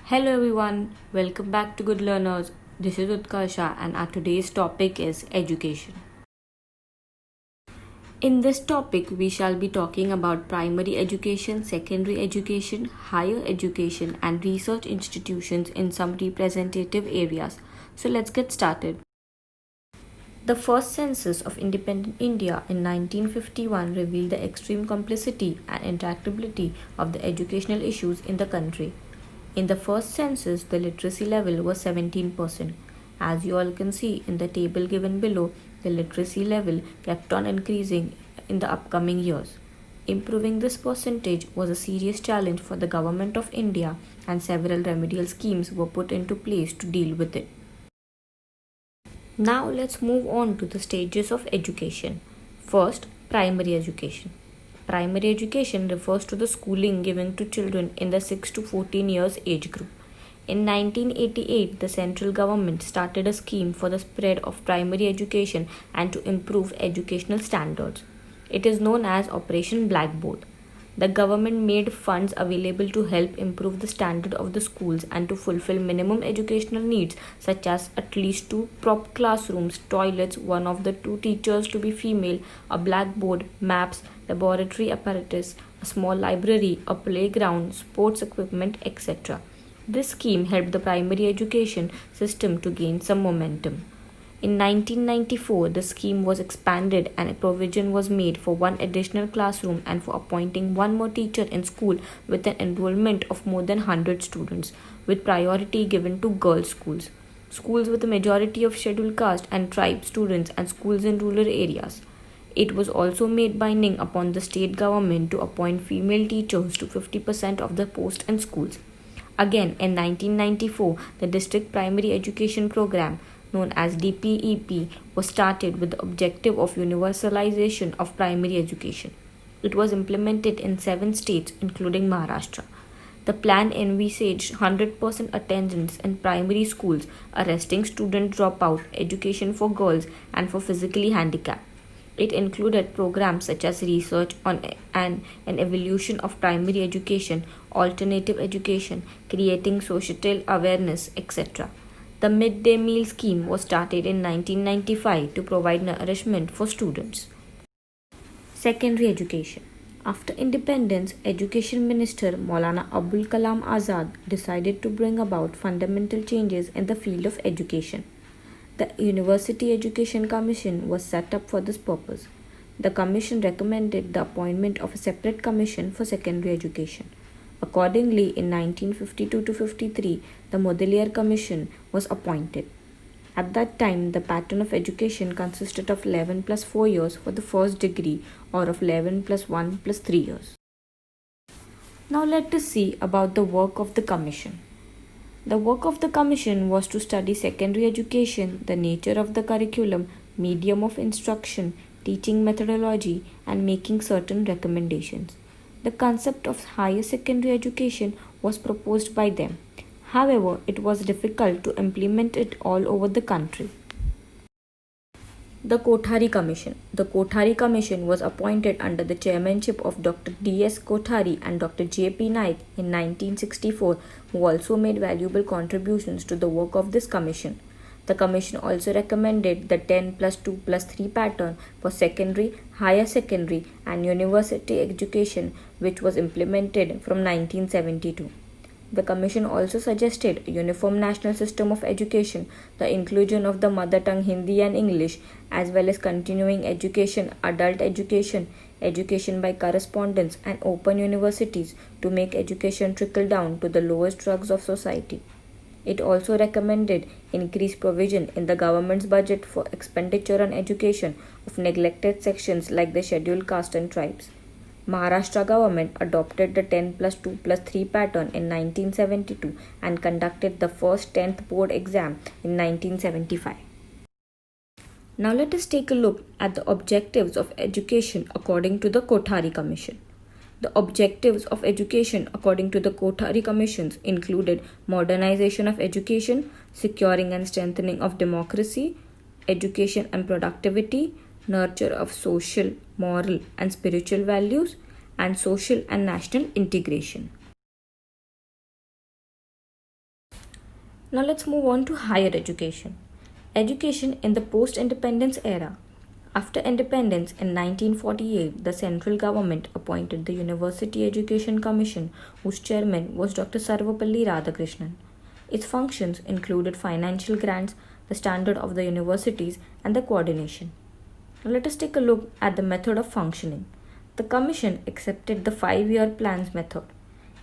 Hello everyone, welcome back to Good Learners. This is Utkarsha and our today's topic is education. In this topic, we shall be talking about primary education, secondary education, higher education, and research institutions in some representative areas. So let's get started. The first census of independent India in 1951 revealed the extreme complexity and intractability of the educational issues in the country. In the first census, the literacy level was 17%. As you all can see in the table given below, the literacy level kept on increasing in the upcoming years. Improving this percentage was a serious challenge for the Government of India, and several remedial schemes were put into place to deal with it. Now let's move on to the stages of education. First, primary education. Primary education refers to the schooling given to children in the 6 to 14 years age group. In 1988, the central government started a scheme for the spread of primary education and to improve educational standards. It is known as Operation Blackboard. The government made funds available to help improve the standard of the schools and to fulfill minimum educational needs such as at least 2 proper classrooms, toilets, one of the 2 teachers to be female, a blackboard, maps, laboratory apparatus, a small library, a playground, sports equipment, etc. This scheme helped the primary education system to gain some momentum. In 1994, the scheme was expanded and a provision was made for 1 additional classroom and for appointing 1 more teacher in school with an enrollment of more than 100 students, with priority given to girls' schools, schools with a majority of scheduled caste and tribe students, and schools in rural areas. It was also made binding upon the state government to appoint female teachers to 50% of the posts in schools. Again, in 1994, the District Primary Education Program, known as DPEP, was started with the objective of universalization of primary education. It was implemented in 7 states, including Maharashtra. The plan envisaged 100% attendance in primary schools, arresting student dropout, education for girls, and for physically handicapped. It included programs such as research on an evolution of primary education, alternative education, creating societal awareness, etc. The midday meal scheme was started in 1995 to provide nourishment for students. Secondary education. After independence, Education Minister Maulana Abul Kalam Azad decided to bring about fundamental changes in the field of education. The University Education Commission was set up for this purpose. The commission recommended the appointment of a separate commission for secondary education. Accordingly, in 1952-53, the Mudaliar Commission was appointed. At that time, the pattern of education consisted of 11 plus 4 years for the first degree or of 11 plus 1 plus 3 years. Now let us see about the work of the commission. The work of the commission was to study secondary education, the nature of the curriculum, medium of instruction, teaching methodology, and making certain recommendations. The concept of higher secondary education was proposed by them. However, it was difficult to implement it all over the country. The Kothari Commission. The Kothari Commission was appointed under the chairmanship of Dr. D.S. Kothari and Dr. J.P. Naik in 1964, who also made valuable contributions to the work of this commission. The commission also recommended the 10 plus 2 plus 3 pattern for secondary, higher secondary, and university education, which was implemented from 1972. The commission also suggested a uniform national system of education, the inclusion of the mother tongue Hindi and English, as well as continuing education, adult education, education by correspondence, and open universities to make education trickle down to the lowest rungs of society. It also recommended increased provision in the government's budget for expenditure on education of neglected sections like the scheduled caste and tribes. Maharashtra government adopted the 10 plus 2 plus 3 pattern in 1972 and conducted the first 10th board exam in 1975. Now let us take a look at the objectives of education according to the Kothari Commission. The objectives of education according to the Kothari Commissions included modernization of education, securing and strengthening of democracy, education and productivity, nurture of social, moral, and spiritual values, and social and national integration. Now let's move on to higher education. Education in the post-independence era. After independence in 1948, the central government appointed the University Education Commission, whose chairman was Dr. Sarvapalli Radhakrishnan. Its functions included financial grants, the standard of the universities, and the coordination. Now let us take a look at the method of functioning. The Commission accepted the 5-year plans method.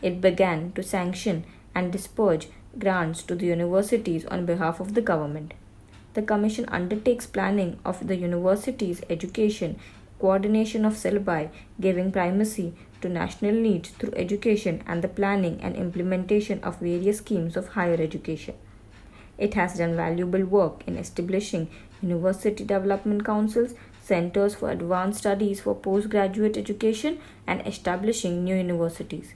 It began to sanction and disperse grants to the universities on behalf of the government. The Commission undertakes planning of the university's education, coordination of syllabi, giving primacy to national needs through education, and the planning and implementation of various schemes of higher education. It has done valuable work in establishing university development councils, centers for advanced studies for postgraduate education, and establishing new universities.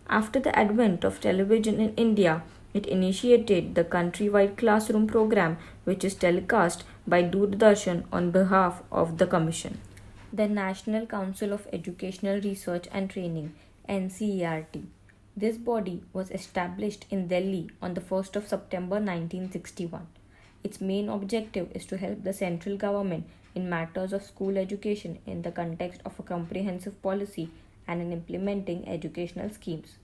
After the advent of television in India, it initiated the countrywide classroom program, which is telecast by Doordarshan on behalf of the Commission. The National Council of Educational Research and Training, NCERT. This body was established in Delhi on the 1st of September 1961. Its main objective is to help the central government in matters of school education in the context of a comprehensive policy and in implementing educational schemes.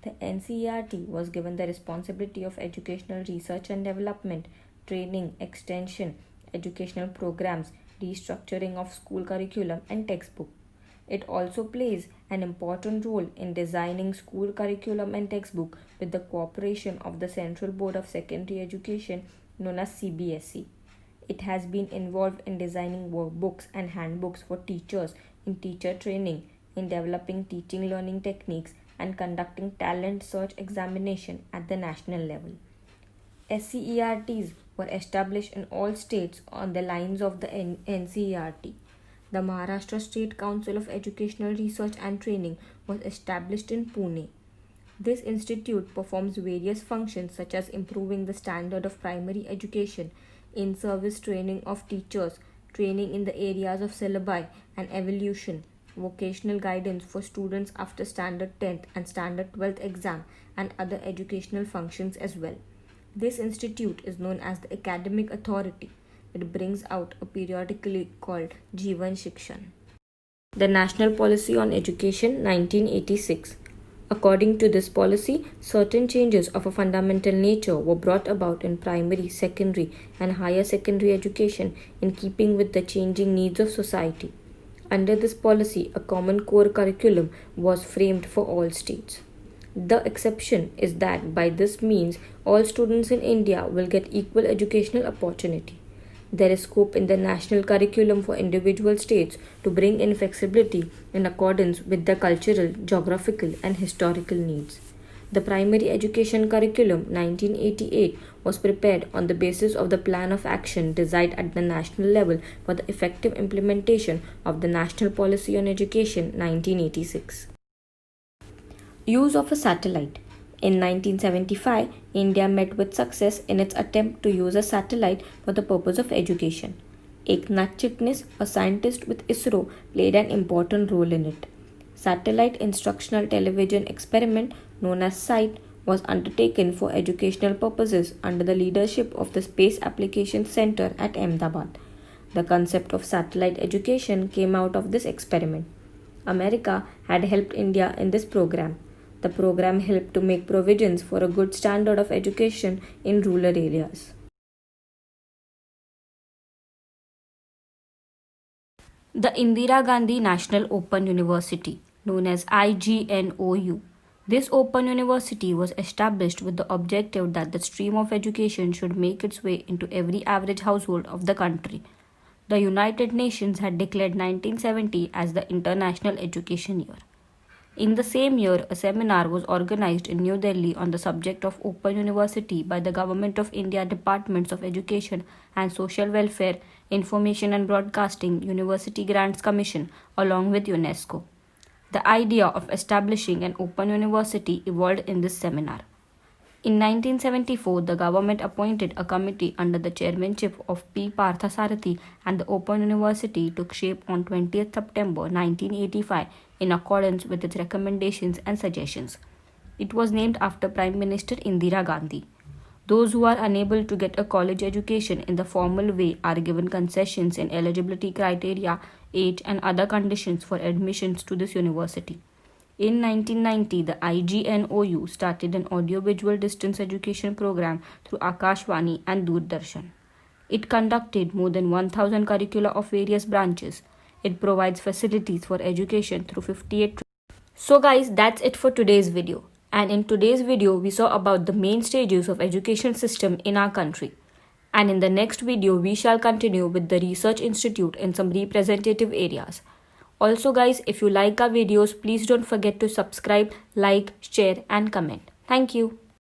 The NCERT was given the responsibility of educational research and development, training, extension, educational programs, restructuring of school curriculum and textbook. It also plays an important role in designing school curriculum and textbook with the cooperation of the Central Board of Secondary Education known as CBSE. It has been involved in designing workbooks and handbooks for teachers, in teacher training, in developing teaching learning techniques, and conducting talent search examination at the national level. SCERTs were established in all states on the lines of the NCERT. The Maharashtra State Council of Educational Research and Training was established in Pune. This institute performs various functions such as improving the standard of primary education, in-service training of teachers, training in the areas of syllabi and evolution, vocational guidance for students after Standard 10th and Standard 12th exam, and other educational functions as well. This institute is known as the Academic Authority. It brings out a periodically called Jeevan Shikshan. The National Policy on Education 1986. According to this policy, certain changes of a fundamental nature were brought about in primary, secondary, and higher secondary education in keeping with the changing needs of society. Under this policy, a common core curriculum was framed for all states. The exception is that by this means, all students in India will get equal educational opportunity. There is scope in the national curriculum for individual states to bring in flexibility in accordance with their cultural, geographical, and historical needs. The Primary Education Curriculum 1988 was prepared on the basis of the Plan of Action designed at the national level for the effective implementation of the National Policy on Education 1986. Use of a satellite. In 1975, India met with success in its attempt to use a satellite for the purpose of education. Eknath Chitnis, a scientist with ISRO, played an important role in it. Satellite Instructional Television Experiment, known as SITE, was undertaken for educational purposes under the leadership of the Space Applications Center at Ahmedabad. The concept of satellite education came out of this experiment. America had helped India in this program. The program helped to make provisions for a good standard of education in rural areas. The Indira Gandhi National Open University, known as IGNOU. This Open University was established with the objective that the stream of education should make its way into every average household of the country. The United Nations had declared 1970 as the International Education Year. In the same year, a seminar was organized in New Delhi on the subject of Open University by the Government of India Departments of Education and Social Welfare, Information and Broadcasting, University Grants Commission, along with UNESCO. The idea of establishing an open university evolved in this seminar. In 1974, the government appointed a committee under the chairmanship of P. Parthasarathi, and the Open University took shape on 20th September 1985 in accordance with its recommendations and suggestions. It was named after Prime Minister Indira Gandhi. Those who are unable to get a college education in the formal way are given concessions in eligibility criteria, age, and other conditions for admissions to this university. In 1990, the IGNOU started an audiovisual distance education program through Akashvani and Doordarshan. It conducted more than 1,000 curricula of various branches. It provides facilities for education through 58. So guys, that's it for today's video. And in today's video, we saw about the main stages of education system in our country. And in the next video, we shall continue with the research institute in some representative areas. Also guys, if you like our videos, please don't forget to subscribe, like, share and comment. Thank you.